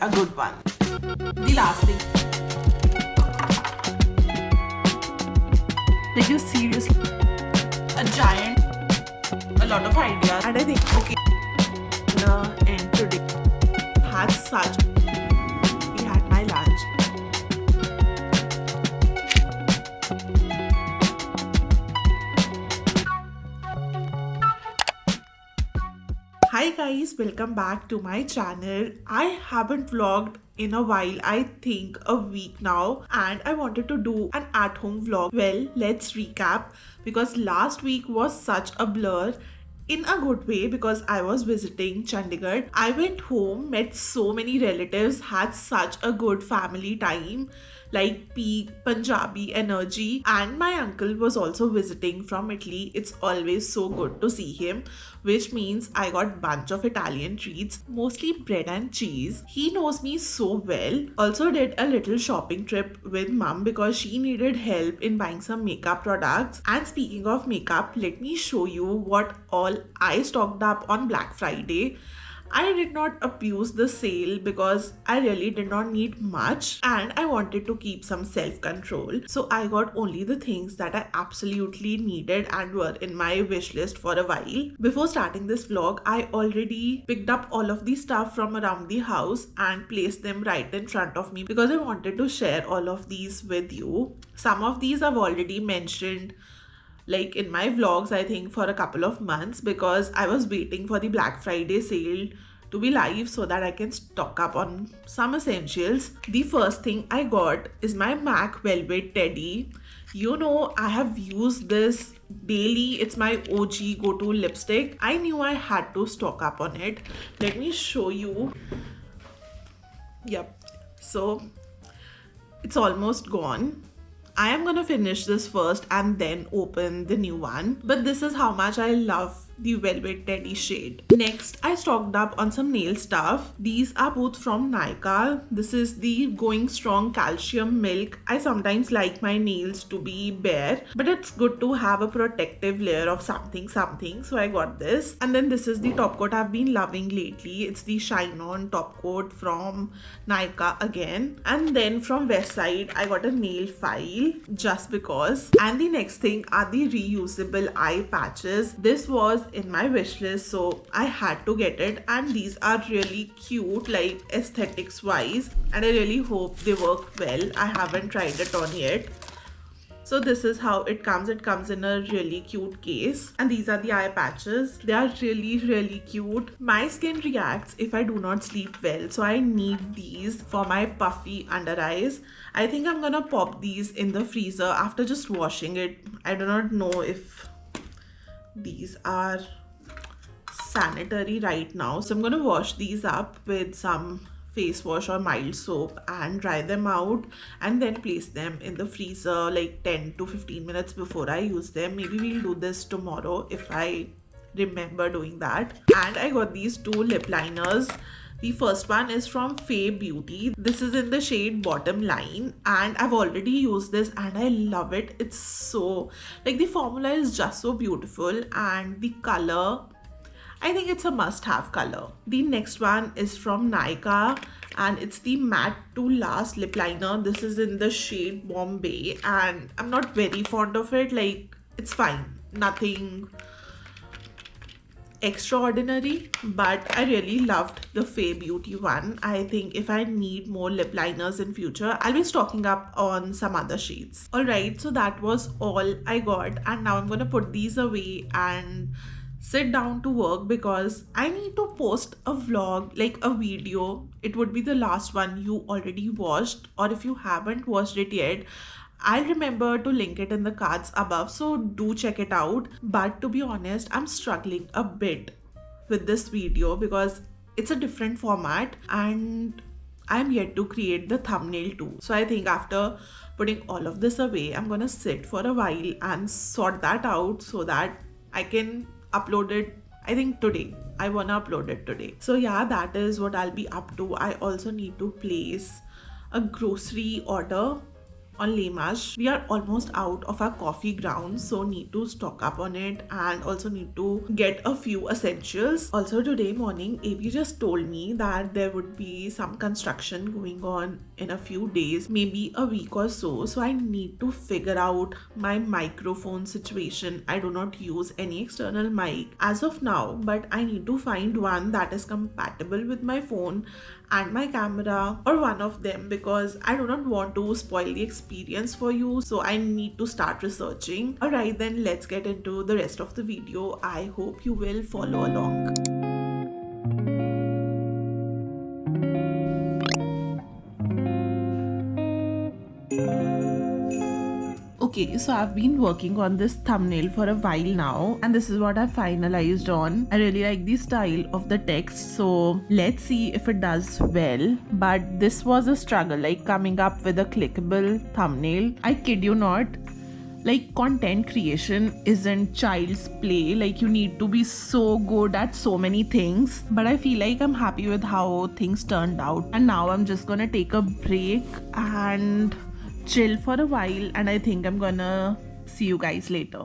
A good one. The last thing. Like you seriously, a giant, a lot of ideas, and I think okay, and today had such. We had my lunch. Hi guys, welcome back to my channel. I haven't vlogged in a while, I think a week now, and I wanted to do an at-home vlog. Well, let's recap because last week was such a blur in a good way because I was visiting Chandigarh. I went home, met so many relatives, had such a good family time, like peak Punjabi energy, and my uncle was also visiting from Italy. It's always so good to see him, which means I got bunch of Italian treats, mostly bread and cheese. He knows me so well. Also did a little shopping trip with mum because she needed help in buying some makeup products. And speaking of makeup, let me show you what all I stocked up on Black Friday. I did not abuse the sale because I really did not need much and I wanted to keep some self control. So I got only the things that I absolutely needed and were in my wish list for a while. Before starting this vlog, I already picked up all of the stuff from around the house and placed them right in front of me because I wanted to share all of these with you. Some of these I've already mentioned like in my vlogs, I think for a couple of months because I was waiting for the Black Friday sale to be live so that I can stock up on some essentials. The first thing I got is my MAC Velvet Teddy. You know, I have used this daily. It's my OG go-to lipstick. I knew I had to stock up on it. Let me show you. Yep. So it's almost gone. I am gonna finish this first and then open the new one. But this is how much I love the Velvet Teddy shade. Next, I stocked up on some nail stuff. These are both from Nykaa. This is the Going Strong Calcium Milk. I sometimes like my nails to be bare, but it's good to have a protective layer of something. So I got this. And then this is the top coat I've been loving lately. It's the Shine On top coat from Nykaa again. And then from Westside, I got a nail file just because. And the next thing are the reusable eye patches. This was in my wish list, so I had to get it, and these are really cute, like aesthetics wise, and I really hope they work well. I haven't tried it on yet. So this is how it comes. It comes in a really cute case, and these are the eye patches. They are really cute. My skin reacts if I do not sleep well, so I need these for my puffy under eyes. I think I'm gonna pop these in the freezer after just washing it. I do not know if these are sanitary right now, so I'm gonna wash these up with some face wash or mild soap and dry them out and then place them in the freezer like 10 to 15 minutes before I use them. Maybe we'll do this tomorrow if I remember doing that. And I got these two lip liners. The first one is from Faye Beauty. This is in the shade Bottom Line, and I've already used this and I love it. It's so, like, the formula is just so beautiful, and the color, I think it's a must-have color. The next one is from Nykaa and it's the Matte to Last lip liner. This is in the shade Bombay and I'm not very fond of it. Like, it's fine, nothing extraordinary, but I really loved the Faye Beauty one. I think if I need more lip liners in future, I'll be stocking up on some other shades. Alright, so that was all I got, and now I'm gonna put these away and sit down to work because I need to post a vlog, like a video. It would be the last one you already watched, or if you haven't watched it yet, I'll remember to link it in the cards above, so do check it out. But to be honest, I'm struggling a bit with this video because it's a different format and I'm yet to create the thumbnail too. So I think after putting all of this away, I'm gonna sit for a while and sort that out so that I can upload it. I think today. I wanna upload it today. So yeah, that is what I'll be up to. I also need to place a grocery order on Lemash. We are almost out of our coffee grounds, so need to stock up on it and also need to get a few essentials. Also today morning AB just told me that there would be some construction going on in a few days, maybe a week or so I need to figure out my microphone situation. I do not use any external mic as of now, but I need to find one that is compatible with my phone and my camera, or one of them, because I do not want to spoil the experience for you, so I need to start researching. Alright, then let's get into the rest of the video. I hope you will follow along. Okay, so I've been working on this thumbnail for a while now, and this is what I finalized on. I really like the style of the text, so let's see if it does well. But this was a struggle, like coming up with a clickable thumbnail. I kid you not. Like, content creation isn't child's play. Like, you need to be so good at so many things, but I feel like I'm happy with how things turned out, and now I'm just gonna take a break and chill for a while, and I think I'm gonna see you guys later.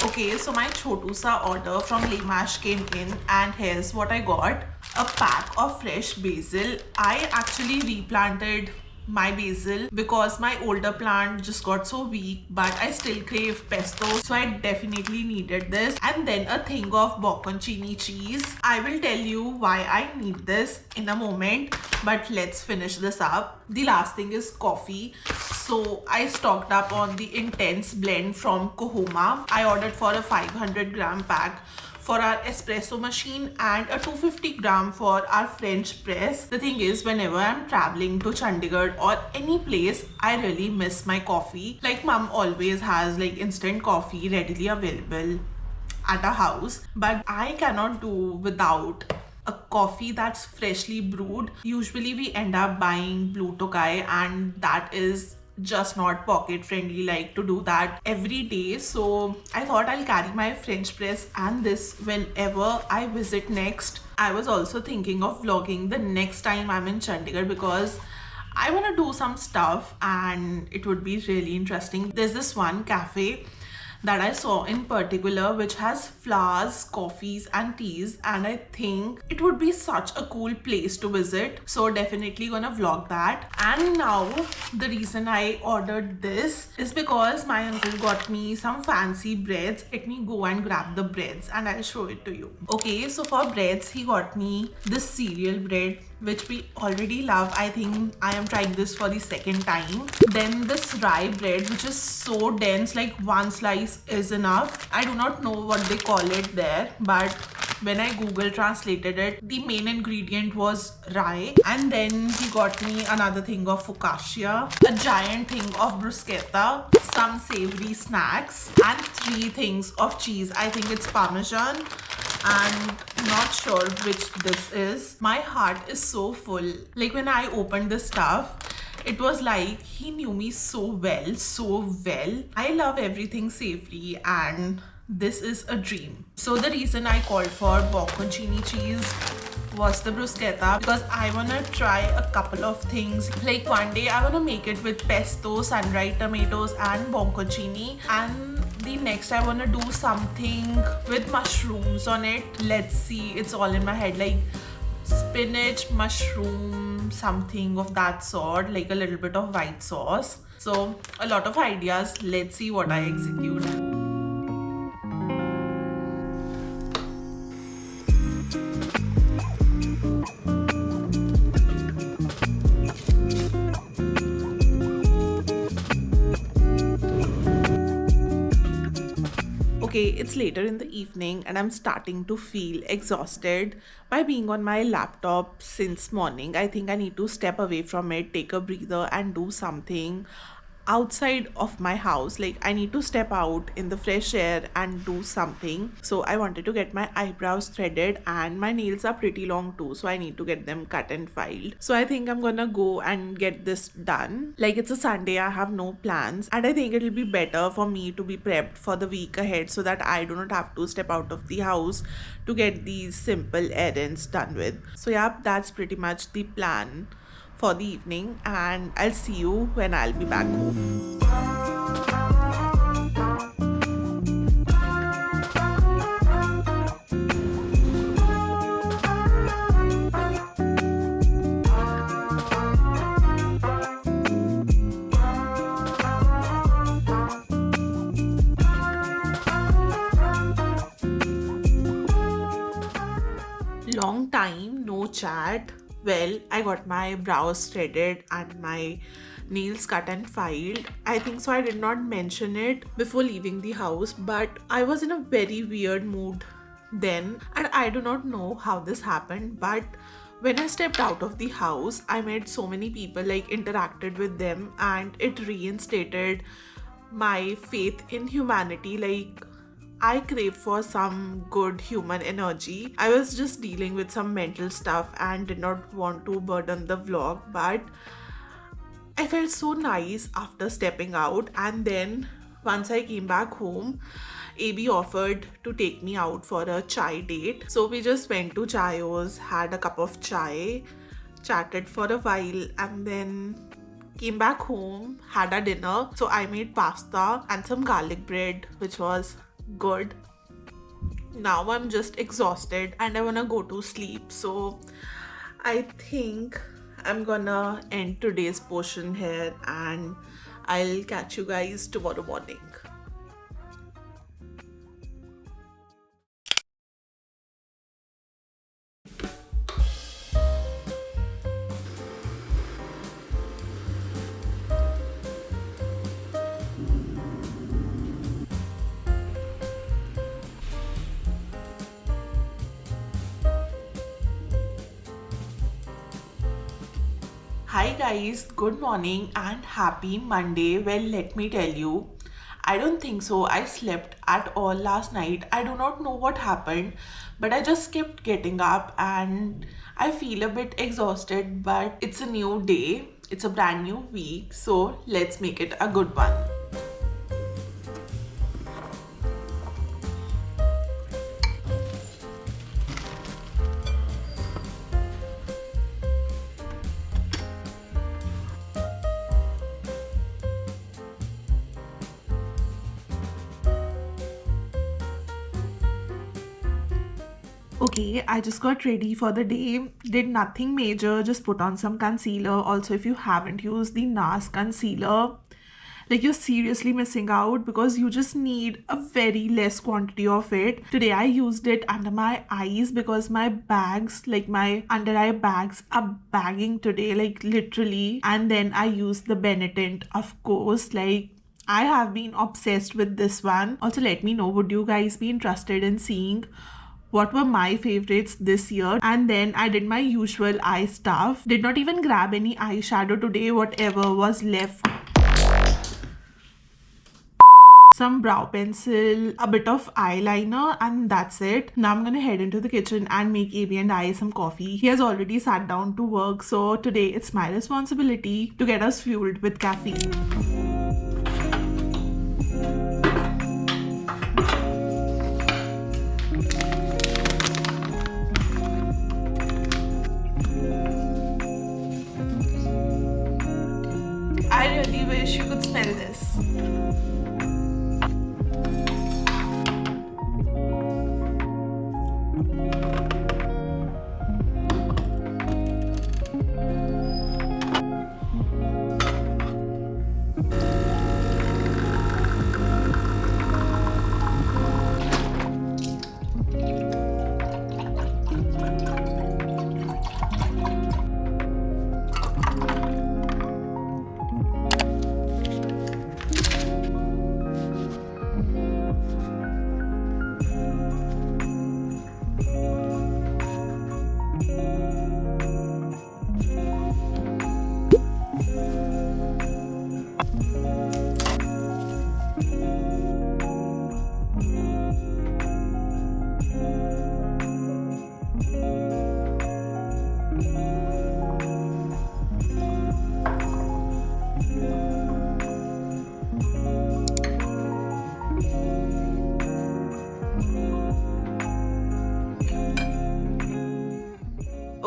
Okay, so my Chotu Sa order from Lemash came in, and here's what I got. A pack of fresh basil. I actually replanted my basil because my older plant just got so weak, but I still crave pesto, so I definitely needed this. And then a thing of bocconcini cheese. I will tell you why I need this in a moment, but let's finish this up. The last thing is coffee. So I stocked up on the Intense blend from Kohoma. I ordered for a 500-gram pack for our espresso machine and a 250-gram for our French press. The thing is, whenever I'm traveling to Chandigarh or any place, I really miss my coffee. Like, mom always has like instant coffee readily available at our house, but I cannot do without a coffee that's freshly brewed. Usually we end up buying Blue Tokai, and that is just not pocket friendly, like to do that every day. So I thought I'll carry my French press and this whenever I visit next. I was also thinking of vlogging the next time I'm in Chandigarh because I want to do some stuff and it would be really interesting. There's this one cafe that I saw in particular which has flowers, coffees and teas, and I think it would be such a cool place to visit, so definitely gonna vlog that. And now the reason I ordered this is because my uncle got me some fancy breads. Let me go and grab the breads and I'll show it to you. Okay, so for breads he got me this cereal bread which we already love. I think I am trying this for the second time. Then this rye bread which is so dense, like one slice is enough. I do not know what they call it there, but when I Google translated it, the main ingredient was rye. And then he got me another thing of focaccia, a giant thing of bruschetta, some savory snacks, and 3 things of cheese. I think it's Parmesan, and not sure which this is. My heart is so full. Like, when I opened this stuff, it was like he knew me so well, so well. I love everything savory and this is a dream. So the reason I called for bocconcini cheese was the bruschetta because I wanna try a couple of things. Like, one day I wanna make it with pesto, sun-dried tomatoes and bocconcini, and the next I wanna do something with mushrooms on it. Let's see, it's all in my head, like spinach, mushroom, something of that sort, like a little bit of white sauce. So a lot of ideas. Let's see what I execute. Okay, it's later in the evening and I'm starting to feel exhausted by being on my laptop since morning. I think I need to step away from it, take a breather and do something. outside of my house. Like, I need to step out in the fresh air and do something. So I wanted to get my eyebrows threaded, and my nails are pretty long too, so I need to get them cut and filed. So I think I'm gonna go and get this done. Like, it's a Sunday, I have no plans, and I think it'll be better for me to be prepped for the week ahead so that I do not have to step out of the house to get these simple errands done with. So yeah, that's pretty much the plan for the evening, and I'll see you when I'll be back home. Long time no chat. Well, I got my brows threaded and my nails cut and filed. I think so. I did not mention it before leaving the house, but I was in a very weird mood then, and I do not know how this happened. But when I stepped out of the house, I met so many people, like, interacted with them, and it reinstated my faith in humanity. Like, I crave for some good human energy. I was just dealing with some mental stuff and did not want to burden the vlog, but I felt so nice after stepping out. And then once I came back home, AB offered to take me out for a chai date. So we just went to Chayo's, had a cup of chai, chatted for a while, and then came back home, had a dinner. So I made pasta and some garlic bread, which was good. Now I'm just exhausted and I wanna go to sleep. So I think I'm gonna end today's portion here, and I'll catch you guys tomorrow morning. Hi guys, good morning and happy Monday. Well, let me tell you, I don't think so. I slept at all last night. I do not know what happened, but I just kept getting up and I feel a bit exhausted, but it's a new day. It's a brand new week, so let's make it a good one. Okay, I just got ready for the day. Did nothing major, just put on some concealer. Also, if you haven't used the NARS concealer, like, you're seriously missing out because you just need a very less quantity of it. Today I used it under my eyes because my bags, like my under eye bags, are bagging today, like literally. And then I used the Benetint, of course. Like, I have been obsessed with this one. Also, let me know, would you guys be interested in seeing what were my favorites this year? And then I did my usual eye stuff. Did not even grab any eyeshadow today, whatever was left. Some brow pencil, a bit of eyeliner, and that's it. Now I'm gonna head into the kitchen and make AB and I some coffee. He has already sat down to work, so today it's my responsibility to get us fueled with caffeine. I really wish you could smell this.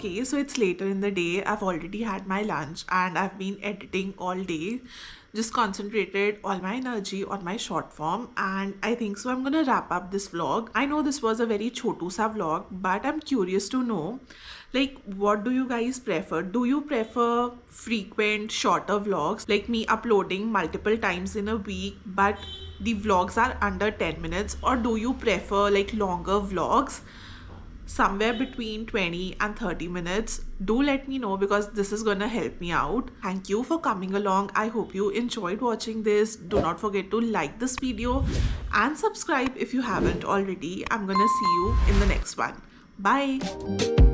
Okay, so it's later in the day. I've already had my lunch and I've been editing all day. Just concentrated all my energy on my short form, and I think so I'm gonna wrap up this vlog. I know this was a very chotu sa vlog, but I'm curious to know, like, what do you guys prefer? Do you prefer frequent shorter vlogs, like me uploading multiple times in a week, but the vlogs are under 10 minutes, or do you prefer like longer vlogs somewhere between 20 and 30 minutes? Do let me know, because this is gonna help me out. Thank you for coming along. I hope you enjoyed watching this. Do not forget to like this video and subscribe if you haven't already. I'm gonna see you in the next one. Bye.